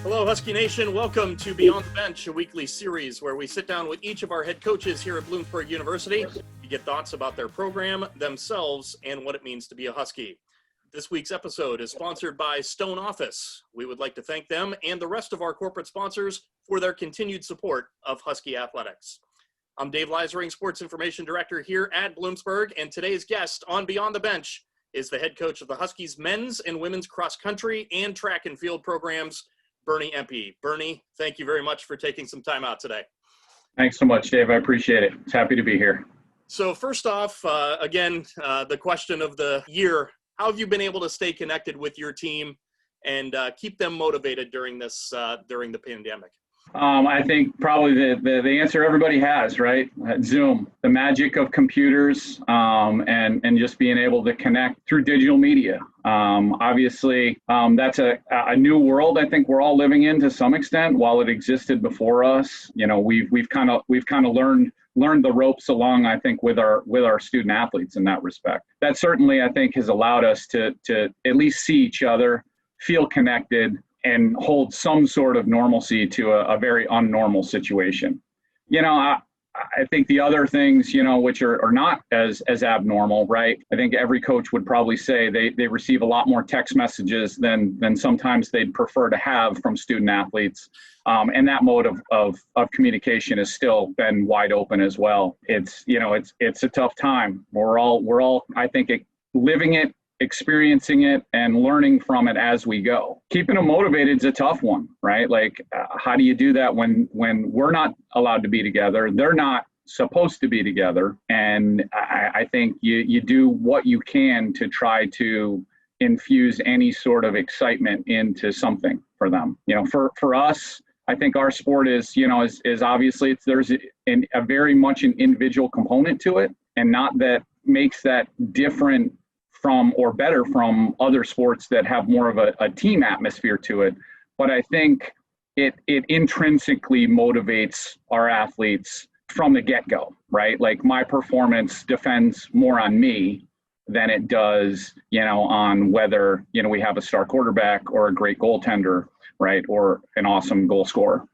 Hello, Husky Nation. Welcome to Beyond the Bench, a weekly series where we sit down with each of our head coaches here at Bloomsburg University to get thoughts about their program, themselves, and what it means to be a Husky. This week's episode is sponsored by Stone Office. We would like to thank them and the rest of our corporate sponsors for their continued support of Husky athletics. I'm Dave Leisering, Sports Information Director here at Bloomsburg, and today's guest on Beyond the Bench is the head coach of the Huskies men's and women's cross country and track and field programs, Bernie Empie. Bernie, thank you very much for taking some time out today. Thanks so much, Dave. I appreciate it. It's happy to be here. So first off, the question of the year, how have you been able to stay connected with your team and keep them motivated during the pandemic? I think probably the answer everybody has, right? Zoom, the magic of computers, and just being able to connect through digital media. Obviously, that's a new world I think we're all living in to some extent. While it existed before us, you know, we've kind of learned the ropes along, I think, with our student athletes in that respect. That certainly, I think, has allowed us to at least see each other, feel connected, and hold some sort of normalcy to a very unnormal situation. You know, I think the other things, you know, which are not as abnormal, right? I think every coach would probably say they receive a lot more text messages than sometimes they'd prefer to have from student athletes. And that mode of communication has still been wide open as well. It's a tough time. We're all, I think, living it, experiencing it, and learning from it as we go. Keeping them motivated is a tough one, right? Like, how do you do that when we're not allowed to be together? They're not supposed to be together. And I think you do what you can to try to infuse any sort of excitement into something for them. You know, for us, I think our sport is obviously there's a very much an individual component to it, and not that makes that different from or better from other sports that have more of a team atmosphere to it. But I think it intrinsically motivates our athletes from the get-go, right? Like, my performance depends more on me than it does, on whether, we have a star quarterback or a great goaltender, right? Or an awesome goal scorer.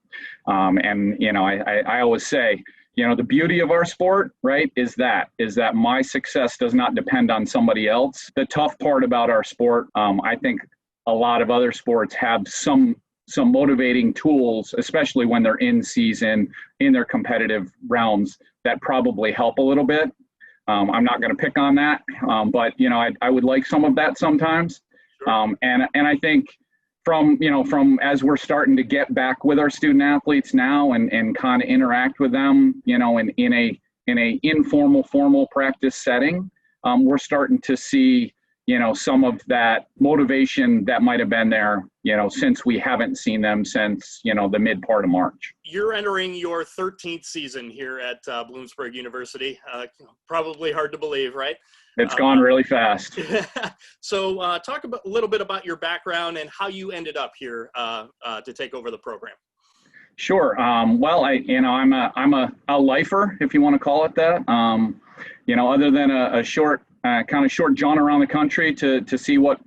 I always say, the beauty of our sport, right, is that my success does not depend on somebody else. The tough part about our sport, I think a lot of other sports have some motivating tools, especially when they're in season, in their competitive realms, that probably help a little bit. I'm not going to pick on that, but, I would like some of that sometimes. Sure. And I think from as we're starting to get back with our student athletes now and kind of interact with them, in a informal, formal practice setting, we're starting to see, some of that motivation that might have been there, since we haven't seen them since, the mid part of March. You're entering your 13th season here at Bloomsburg University. Probably hard to believe, right? It's gone really fast. So talk a little bit about your background and how you ended up here to take over the program. Sure. Well, I'm a lifer, if you want to call it that. Other than a short jaunt around the country to see what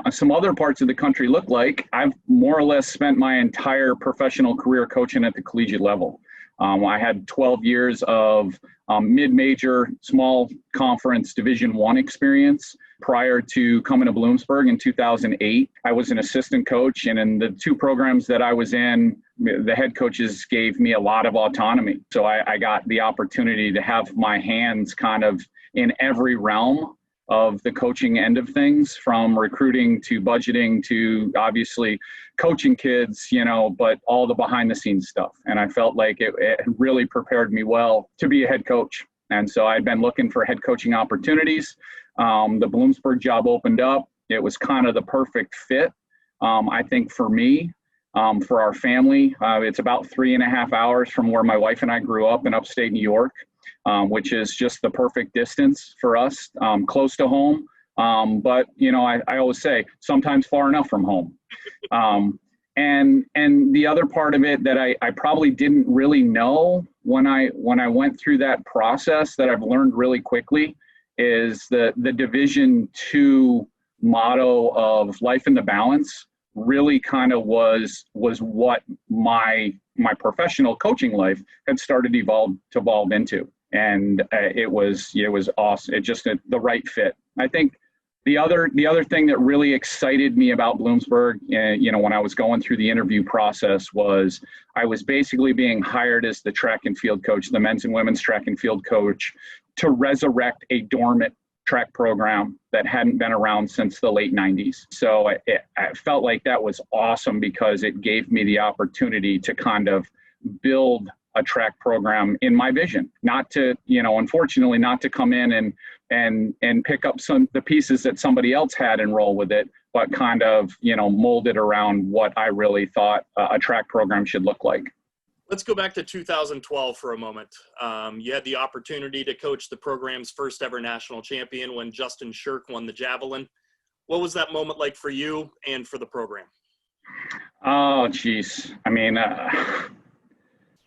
some other parts of the country look like, I've more or less spent my entire professional career coaching at the collegiate level. I had 12 years of mid-major, small conference Division I experience prior to coming to Bloomsburg in 2008. I was an assistant coach, and in the two programs that I was in, the head coaches gave me a lot of autonomy. So I got the opportunity to have my hands kind of in every realm of the coaching end of things, from recruiting to budgeting to obviously coaching kids, but all the behind the scenes stuff. And I felt like it really prepared me well to be a head coach. And so I'd been looking for head coaching opportunities. The Bloomsburg job opened up. It was kind of the perfect fit, I think, for me, for our family. It's about 3.5 hours from where my wife and I grew up in upstate New York. Which is just the perfect distance for us, close to home. But, I always say sometimes far enough from home. And the other part of it that I probably didn't really know when I went through that process, that I've learned really quickly, is the Division II motto of life in the balance, really kind of was what my professional coaching life had started to evolve into. And it was awesome. It just the right fit. I think the other thing that really excited me about Bloomsburg, when I was going through the interview process, was I was basically being hired as the track and field coach, the men's and women's track and field coach, to resurrect a dormant track program that hadn't been around since the late 90s. So I felt like that was awesome because it gave me the opportunity to kind of build a track program in my vision, not to, unfortunately not to come in and pick up the pieces that somebody else had and roll with it, but kind of, mold it around what I really thought a track program should look like. Let's go back to 2012 for a moment. You had the opportunity to coach the program's first ever national champion when Justin Shirk won the javelin. What was that moment like for you and for the program? Oh, geez. I mean,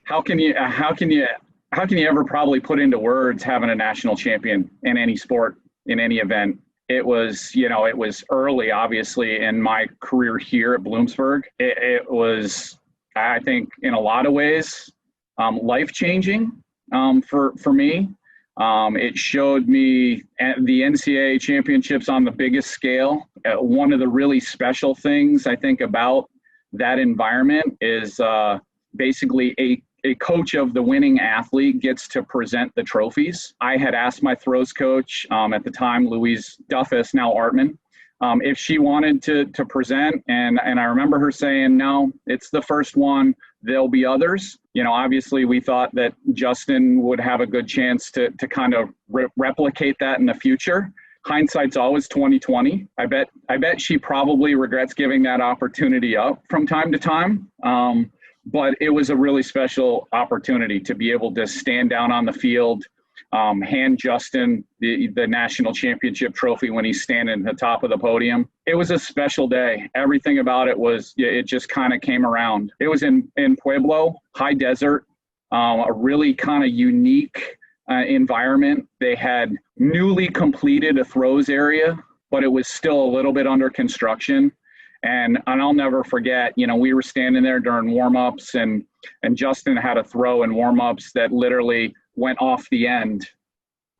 how can you ever probably put into words having a national champion in any sport, in any event? It was, it was early, obviously, in my career here at Bloomsburg. It was, I think, in a lot of ways, life-changing for me. It showed me the NCAA championships on the biggest scale. One of the really special things I think about that environment is basically a coach of the winning athlete gets to present the trophies. I had asked my throws coach at the time, Louise Duffus, now Artman, if she wanted to present. And I remember her saying, no, it's the first one. There'll be others. Obviously we thought that Justin would have a good chance to kind of replicate that in the future. Hindsight's always 20/20. I bet she probably regrets giving that opportunity up from time to time. But it was a really special opportunity to be able to stand down on the field, hand Justin the national championship trophy when he's standing at the top of the podium. It was a special day. Everything about it it just kind of came around. It was in Pueblo, high desert, a really kind of unique environment. They had newly completed a throws area, but it was still a little bit under construction. And I'll never forget, we were standing there during warm-ups and Justin had a throw in warm-ups that literally went off the end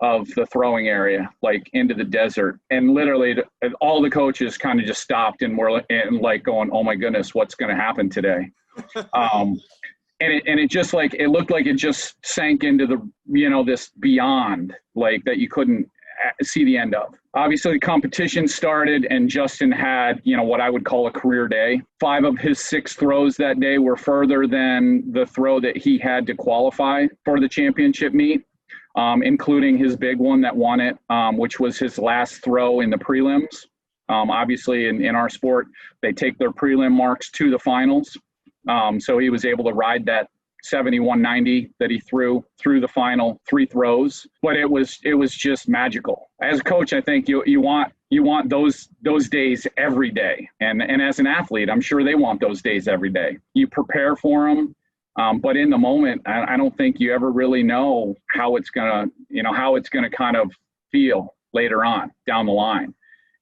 of the throwing area, like into the desert. And literally all the coaches kind of just stopped and were going, oh my goodness, what's going to happen today? And it just it looked like it just sank into the, this beyond, like that you couldn't see the end of. Obviously the competition started and Justin had, what I would call a career day. 5 of his 6 throws that day were further than the throw that he had to qualify for the championship meet, including his big one that won it, which was his last throw in the prelims. Obviously in our sport, they take their prelim marks to the finals. So he was able to ride that 71-90 that he threw through the final 3 throws, but it was just magical. As a coach, I think you want those days every day, and as an athlete, I'm sure they want those days every day. You prepare for them, but in the moment, I don't think you ever really know how it's gonna kind of feel later on down the line,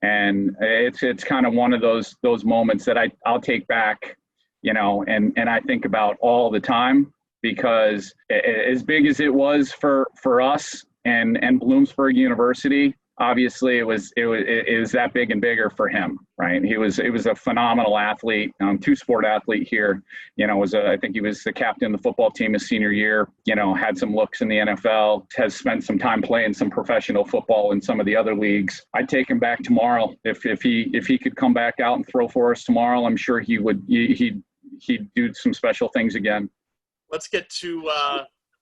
and it's kind of one of those moments that I'll take back. And I think about all the time, because as big as it was for us and Bloomsburg University, obviously it was that big and bigger for him, right? He was a phenomenal athlete, 2-sport athlete here. I think he was the captain of the football team his senior year. Had some looks in the NFL, has spent some time playing some professional football in some of the other leagues. I'd take him back tomorrow if he could come back out and throw for us tomorrow. I'm sure he would. He'd do some special things again. Let's get to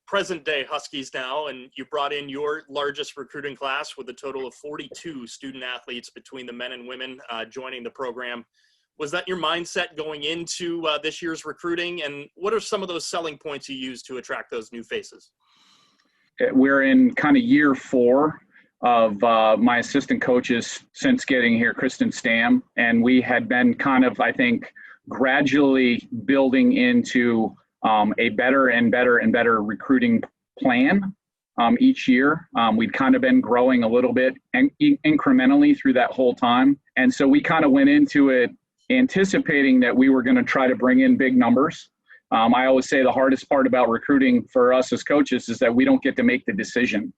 present day Huskies now. And you brought in your largest recruiting class with a total of 42 student athletes between the men and women joining the program. Was that your mindset going into this year's recruiting? And what are some of those selling points you use to attract those new faces? We're in kind of year 4 of my assistant coaches since getting here, Kristen Stam. And we had been kind of, I think, gradually building into a better and better and better recruiting plan each year. We'd kind of been growing a little bit and incrementally through that whole time. And so we kind of went into it anticipating that we were going to try to bring in big numbers. I always say the hardest part about recruiting for us as coaches is that we don't get to make the decision.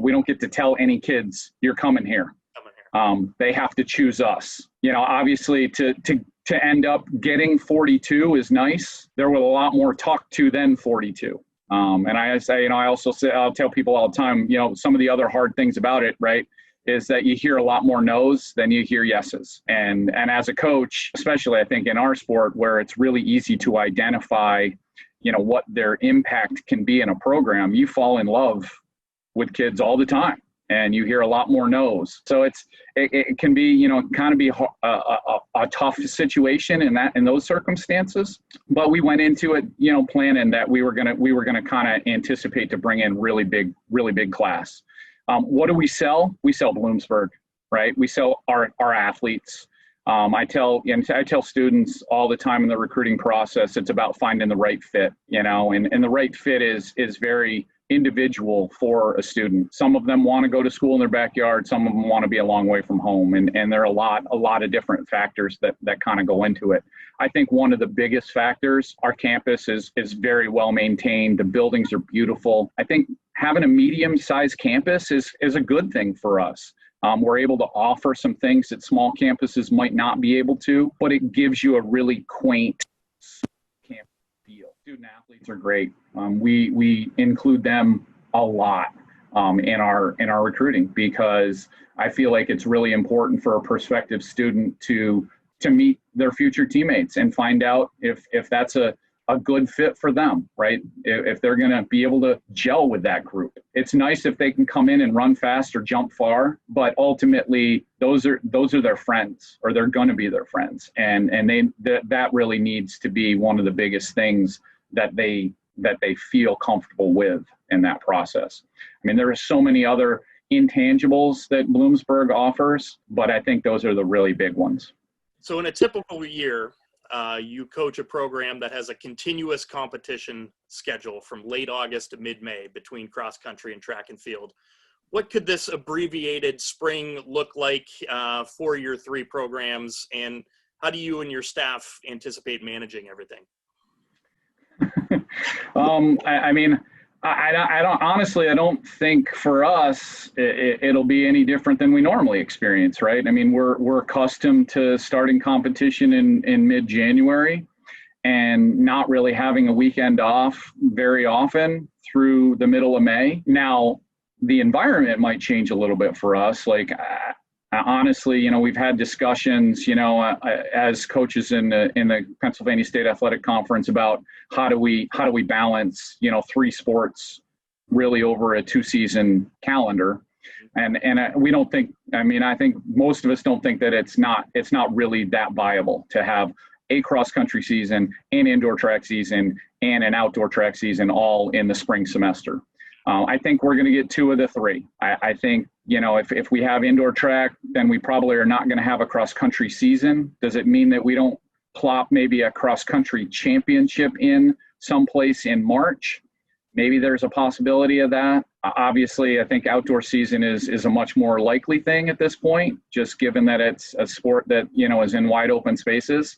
We don't get to tell any kids, you're coming here. They have to choose us. Obviously to end up getting 42 is nice. There was a lot more talk to than 42. And I say, I also say, I'll tell people all the time, some of the other hard things about it, right, is that you hear a lot more no's than you hear yeses. And as a coach, especially I think in our sport where it's really easy to identify, what their impact can be in a program, you fall in love with kids all the time. And you hear a lot more no's. So it can be, kind of be a tough situation in those circumstances. But we went into it, planning that we were gonna kind of anticipate to bring in really big class. What do we sell? We sell Bloomsburg, right? We sell our athletes. I tell students all the time in the recruiting process, it's about finding the right fit, and the right fit is very individual for a student. Some of them want to go to school in their backyard. Some of them want to be a long way from home. And there are a lot of different factors that kind of go into it. I think one of the biggest factors, our campus is very well maintained. The buildings are beautiful. I think having a medium-sized campus is a good thing for us. We're able to offer some things that small campuses might not be able to, but it gives you a really quaint campus feel. Student athletes are great. We include them a lot in our recruiting because I feel like it's really important for a prospective student to meet their future teammates and find out if that's a good fit for them, right? If they're going to be able to gel with that group. It's nice if they can come in and run fast or jump far, but ultimately those are their friends, or they're going to be their friends. And that really needs to be one of the biggest things that they feel comfortable with in that process. I mean, there are so many other intangibles that Bloomsburg offers, but I think those are the really big ones. So in a typical year, you coach a program that has a continuous competition schedule from late August to mid-May between cross country and track and field. What could this abbreviated spring look like for your three programs, and how do you and your staff anticipate managing everything? I don't think for us it'll be any different than we normally experience, right? I mean, we're accustomed to starting competition in mid-January and not really having a weekend off very often through the middle of May. Now, the environment might change a little bit for us. Like, honestly, we've had discussions, as coaches in the Pennsylvania State Athletic Conference about how do we balance, three sports really over a 2-season calendar. And we don't think, I think most of us don't think that it's not really that viable to have a cross-country season, an indoor track season, and an outdoor track season all in the spring semester. I think we're going to get 2 of the 3. I think, if we have indoor track, then we probably are not going to have a cross-country season. Does it mean that we don't plop maybe a cross-country championship in someplace in March? Maybe there's a possibility of that. Obviously, I think outdoor season is a much more likely thing at this point, just given that it's a sport that, is in wide open spaces.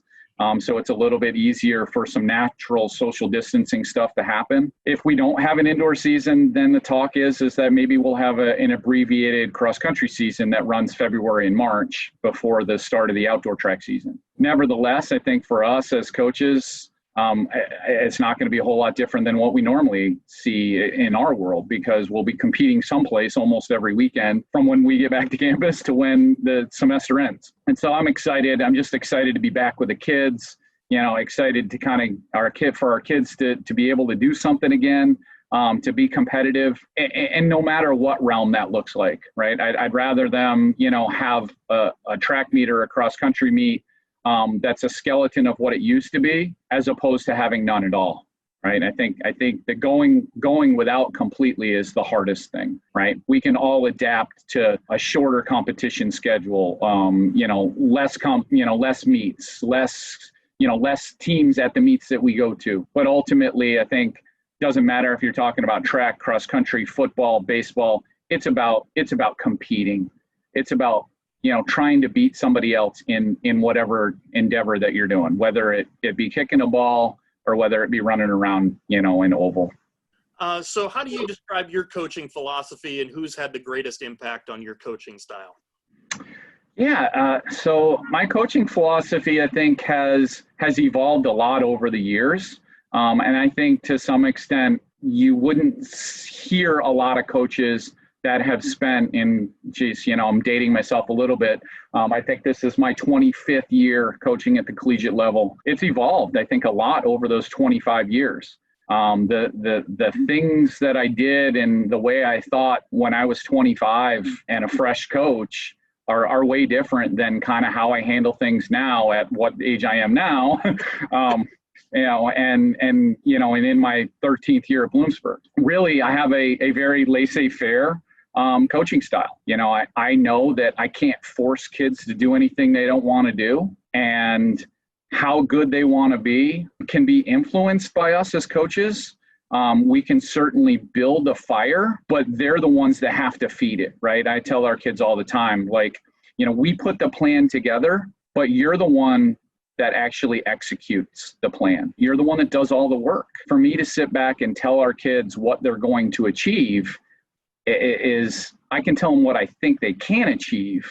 So it's a little bit easier for some natural social distancing stuff to happen. If we don't have an indoor season, then the talk is that maybe we'll have an abbreviated cross-country season that runs February and March before the start of the outdoor track season. Nevertheless, I think for us as coaches, it's not going to be a whole lot different than what we normally see in our world, because we'll be competing someplace almost every weekend from when we get back to campus to when the semester ends. And so I'm excited. I'm just excited to be back with the kids, excited to for our kids to be able to do something again, to be competitive, and no matter what realm that looks like, right? I'd rather them, have a track meet or a cross country meet that's a skeleton of what it used to be, as opposed to having none at all, right? I think that going without completely is the hardest thing, right? We can all adapt to a shorter competition schedule, less meets, less teams at the meets that we go to. But ultimately, I think doesn't matter if you're talking about track, cross country, football, baseball. It's about competing. It's about trying to beat somebody else in whatever endeavor that you're doing, whether it be kicking a ball or whether it be running around, an oval. So how do you describe your coaching philosophy, and who's had the greatest impact on your coaching style? Yeah, so my coaching philosophy, I think, has evolved a lot over the years. And I think to some extent, you wouldn't hear a lot of coaches that have spent I'm dating myself a little bit. I think this is my 25th year coaching at the collegiate level. It's evolved, I think, a lot over those 25 years. The things that I did and the way I thought when I was 25 and a fresh coach are way different than kind of how I handle things now at what age I am now. And in my 13th year at Bloomsburg, really, I have a very laissez-faire coaching style. I know that I can't force kids to do anything they don't want to do, and how good they want to be can be influenced by us as coaches. We can certainly build a fire, but they're the ones that have to feed it, right? I tell our kids all the time, we put the plan together, but you're the one that actually executes the plan. You're the one that does all the work. For me to sit back and tell our kids what they're going to achieve I can tell them what I think they can achieve.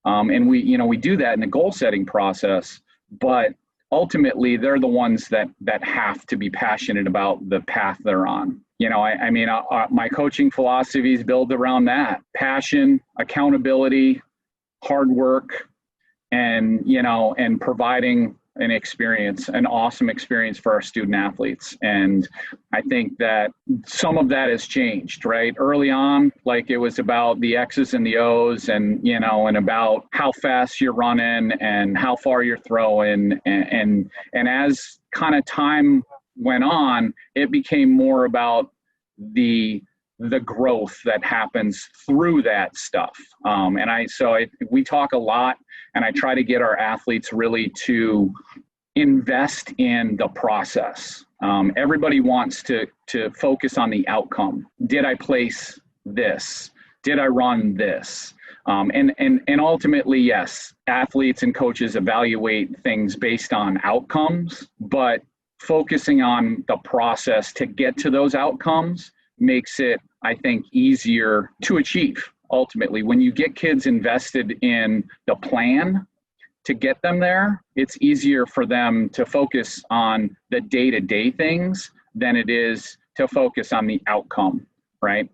And we do that in the goal setting process, but ultimately they're the ones that have to be passionate about the path they're on. My coaching philosophy is built around that: passion, accountability, hard work, and providing an awesome experience for our student athletes. And I think that some of that has changed, right? Early on, it was about the X's and the O's and about how fast you're running and how far you're throwing. And as kind of time went on, it became more about the growth that happens through that stuff. We talk a lot, and I try to get our athletes really to invest in the process. Everybody wants to focus on the outcome. Did I place this? Did I run this? And ultimately, yes, athletes and coaches evaluate things based on outcomes, but focusing on the process to get to those outcomes makes it, I think, easier to achieve. Ultimately, when you get kids invested in the plan to get them there, it's easier for them to focus on the day-to-day things than it is to focus on the outcome, right?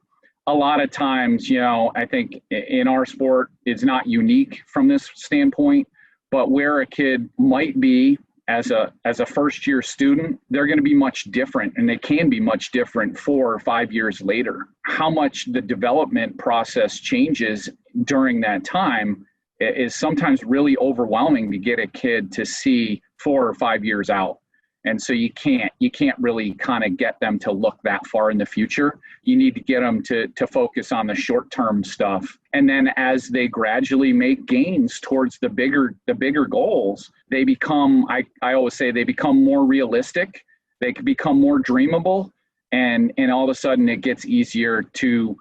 A lot of times, I think in our sport, it's not unique from this standpoint, but where a kid might be as a first year student, they're going to be much different, and they can be much different 4 or 5 years later. How much the development process changes during that time is sometimes really overwhelming to get a kid to see 4 or 5 years out. And so you can't really kind of get them to look that far in the future. You need to get them to focus on the short-term stuff. And then as they gradually make gains towards the bigger goals, they become, I always say, they become more realistic. They can become more dreamable. And all of a sudden it gets easier to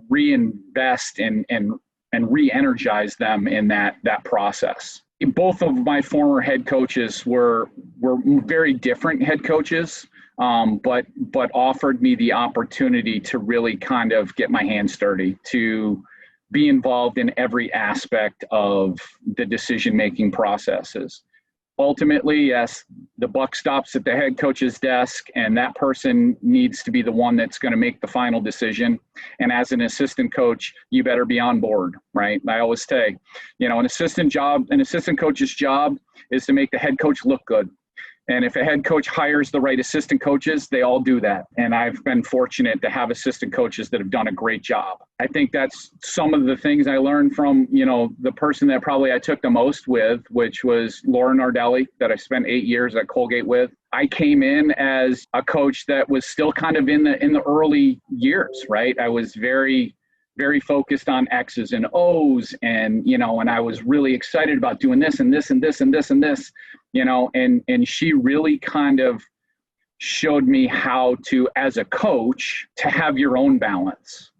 reinvest and re-energize them in that process. Both of my former head coaches were very different head coaches, but offered me the opportunity to really kind of get my hands dirty, to be involved in every aspect of the decision-making processes. Ultimately, yes, the buck stops at the head coach's desk, and that person needs to be the one that's going to make the final decision. And as an assistant coach, you better be on board, right? I always say, an assistant coach's job is to make the head coach look good. And if a head coach hires the right assistant coaches, they all do that. And I've been fortunate to have assistant coaches that have done a great job. I think that's some of the things I learned from, the person that probably I took the most with, which was Laura Nardelli, that I spent 8 years at Colgate with. I came in as a coach that was still kind of in the early years, right? I was very focused on X's and O's, and I was really excited about doing this and this and this and this and this, and she really kind of showed me how to, as a coach, to have your own balance,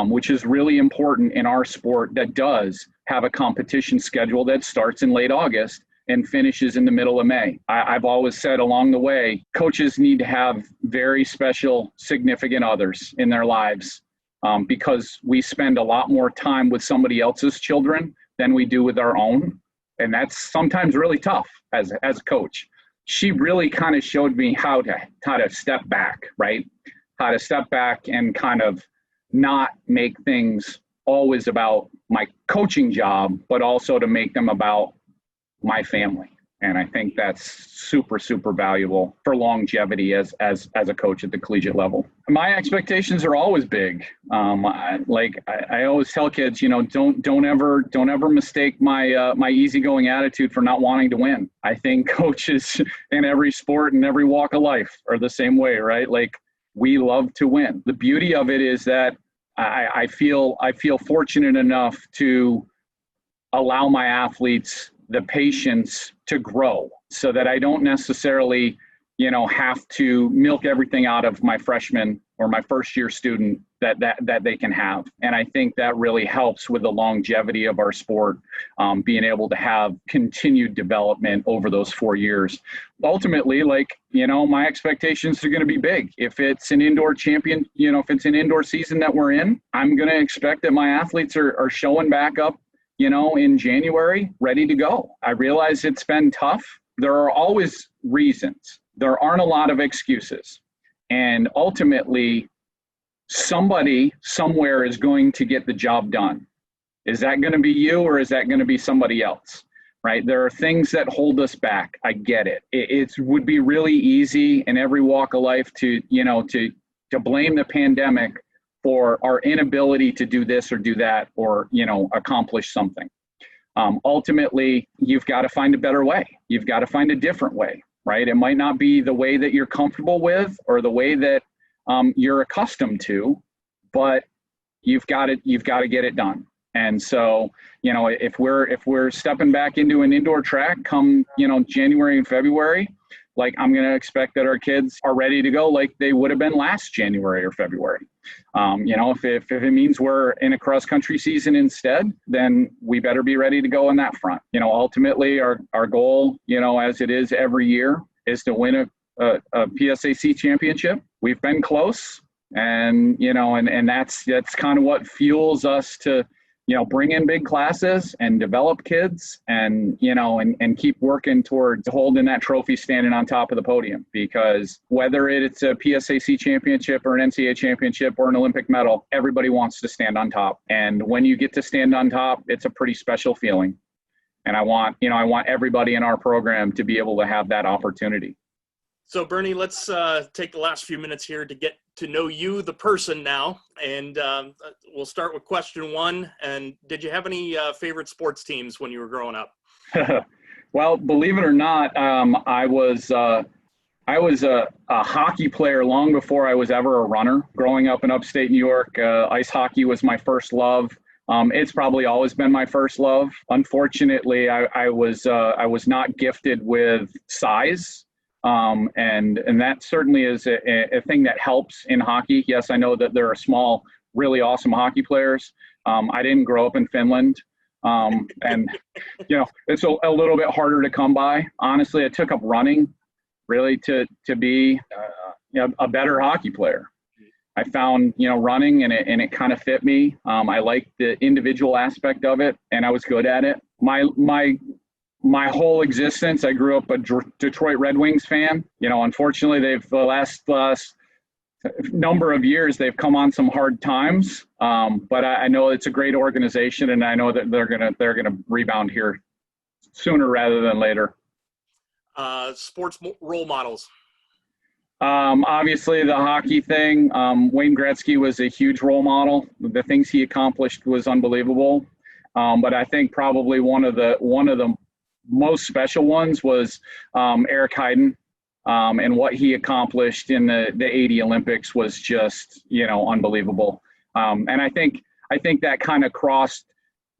which is really important in our sport that does have a competition schedule that starts in late August and finishes in the middle of May. I've always said along the way, coaches need to have very special, significant others in their lives because we spend a lot more time with somebody else's children than we do with our own. And that's sometimes really tough as a coach. She really kind of showed me how to step back, right? How to step back and kind of not make things always about my coaching job, but also to make them about my family. And I think that's super, super valuable for longevity as a coach at the collegiate level. My expectations are always big. I always tell kids, don't ever mistake my easygoing attitude for not wanting to win. I think coaches in every sport and every walk of life are the same way, right? Like, we love to win. The beauty of it is that I feel fortunate enough to allow my athletes the patience to grow so that I don't necessarily, have to milk everything out of my freshman or my first year student that they can have. And I think that really helps with the longevity of our sport, being able to have continued development over those 4 years. Ultimately, my expectations are going to be big. If it's an indoor champion, if it's an indoor season that we're in, I'm going to expect that my athletes are showing back up in January, ready to go. I realize it's been tough. There are always reasons. There aren't a lot of excuses. And ultimately, somebody somewhere is going to get the job done. Is that going to be you or is that going to be somebody else? Right? There are things that hold us back. I get it. It would be really easy in every walk of life to blame the pandemic for our inability to do this or do that or, accomplish something. Ultimately, you've got to find a better way. You've got to find a different way, right? It might not be the way that you're comfortable with or the way that you're accustomed to, but you've got to get it done. And so, if we're stepping back into an indoor track come, January and February, I'm going to expect that our kids are ready to go like they would have been last January or February. If it means we're in a cross-country season instead, then we better be ready to go on that front. Ultimately, our goal, as it is every year, is to win a PSAC championship. We've been close, and that's kind of what fuels us to bring in big classes and develop kids and keep working towards holding that trophy standing on top of the podium. Because whether it's a PSAC championship or an NCAA championship or an Olympic medal, everybody wants to stand on top. And when you get to stand on top, it's a pretty special feeling. And I want everybody in our program to be able to have that opportunity. So Bernie, let's take the last few minutes here to get to know you, the person now. And we'll start with question one. And did you have any favorite sports teams when you were growing up? Well, believe it or not, I was a hockey player long before I was ever a runner. Growing up in upstate New York, ice hockey was my first love. It's probably always been my first love. Unfortunately, I was not gifted with size. And that certainly is a thing that helps in hockey. Yes, I know that there are small, really awesome hockey players. I didn't grow up in Finland. And, it's a little bit harder to come by. Honestly, I took up running really to be a better hockey player. I found, running and it kind of fit me. I liked the individual aspect of it and I was good at it. My whole existence, I grew up a Detroit Red Wings fan. Unfortunately, they've the last number of years, they've come on some hard times. But I know it's a great organization, and I know that they're gonna rebound here sooner rather than later. Sports role models. Obviously, the hockey thing. Wayne Gretzky was a huge role model. The things he accomplished was unbelievable. But I think probably one of the most special ones was Eric Hayden, and what he accomplished in the 80 Olympics was just unbelievable. And I think that kind of crossed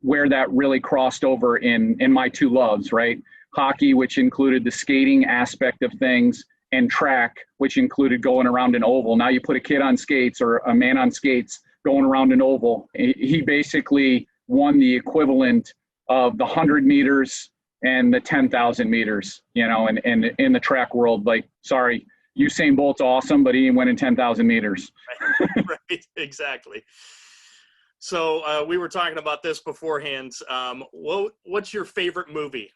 where that really crossed over in my two loves, right? Hockey, which included the skating aspect of things, and track, which included going around an oval. Now you put a kid on skates or a man on skates going around an oval. He basically won the equivalent of the 100 meters and the 10,000 meters, and in the track world. Like, sorry, Usain Bolt's awesome, but he ain't winning 10,000 meters. Right, exactly. So we were talking about this beforehand. What's your favorite movie?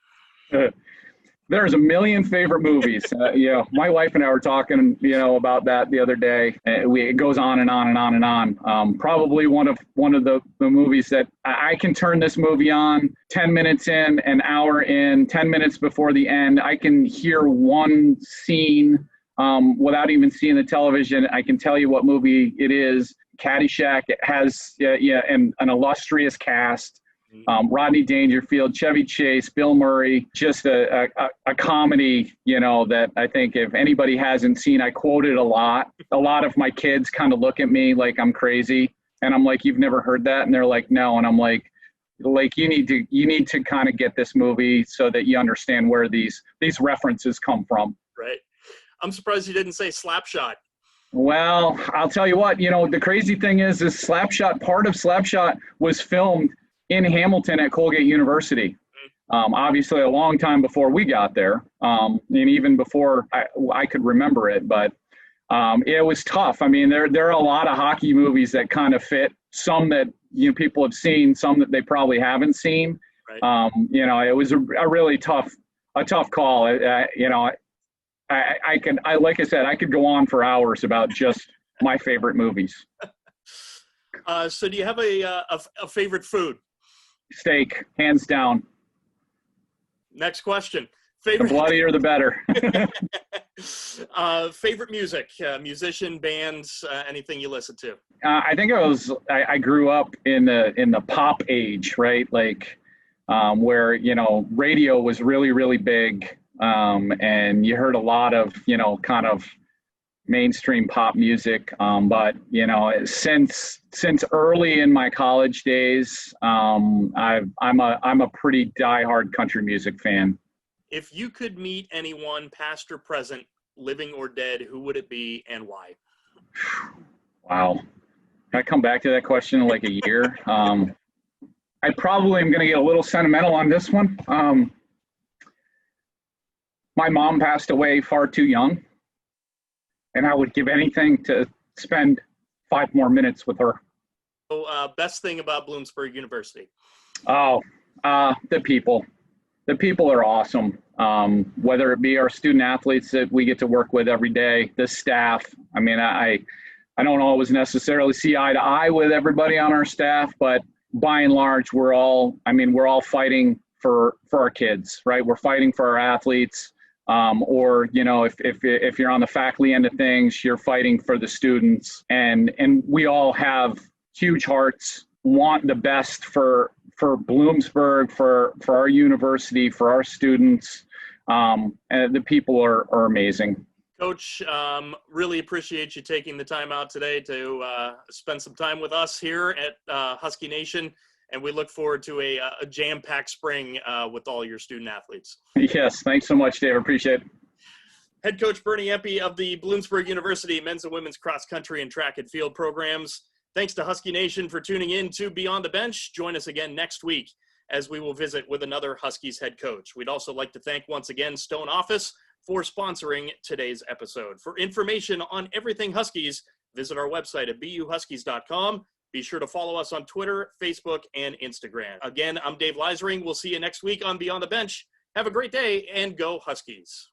There's a million favorite movies. My wife and I were talking, about that the other day. It goes on and on and on and on. Probably one of the movies that I can turn this movie on 10 minutes in, an hour in, 10 minutes before the end. I can hear one scene without even seeing the television. I can tell you what movie it is. Caddyshack. It has an illustrious cast. Rodney Dangerfield, Chevy Chase, Bill Murray, just a comedy, that I think if anybody hasn't seen, I quote it a lot. A lot of my kids kind of look at me like I'm crazy. And I'm like, you've never heard that? And they're like, no. And I'm like, you need to kind of get this movie so that you understand where these references come from. Right. I'm surprised you didn't say Slapshot. Well, I'll tell you what, the crazy thing is Slapshot, part of Slapshot was filmed in Hamilton at Colgate University. Obviously a long time before we got there, and even before I could remember it, but it was tough. I mean, there are a lot of hockey movies that kind of fit, some that people have seen, some that they probably haven't seen. Right. It was a really tough call. Like I said, I could go on for hours about just my favorite movies. So do you have a favorite food? Steak, hands down. Next question. The bloodier, the better. Favorite music, musician, bands, anything you listen to? I think I grew up in the pop age, right? Like where, radio was really, really big. And you heard a lot of, kind of mainstream pop music. But, since early in my college days, I'm a pretty diehard country music fan. If you could meet anyone, past or present, living or dead, who would it be and why? Wow. Can I come back to that question in like a year? I probably am going to get a little sentimental on this one. My mom passed away far too young, and I would give anything to spend 5 more minutes with her. So, best thing about Bloomsburg University? Oh, the people. The people are awesome. Whether it be our student athletes that we get to work with every day, the staff. I mean, I don't always necessarily see eye to eye with everybody on our staff, but by and large, we're all fighting for our kids, right? We're fighting for our athletes. Or, if you're on the faculty end of things, you're fighting for the students, and we all have huge hearts, want the best for Bloomsburg, for our university, for our students. And the people are amazing. Coach, really appreciate you taking the time out today to spend some time with us here at Husky Nation. And we look forward to a jam-packed spring with all your student athletes. Yes, thanks so much, Dave. Appreciate it. Head coach Bernie Empie of the Bloomsburg University men's and women's cross country and track and field programs. Thanks to Husky Nation for tuning in to Beyond the Bench. Join us again next week as we will visit with another Huskies head coach. We'd also like to thank once again Stone Office for sponsoring today's episode. For information on everything Huskies, visit our website at buhuskies.com. Be sure to follow us on Twitter, Facebook, and Instagram. Again, I'm Dave Leisering. We'll see you next week on Beyond the Bench. Have a great day, and go Huskies.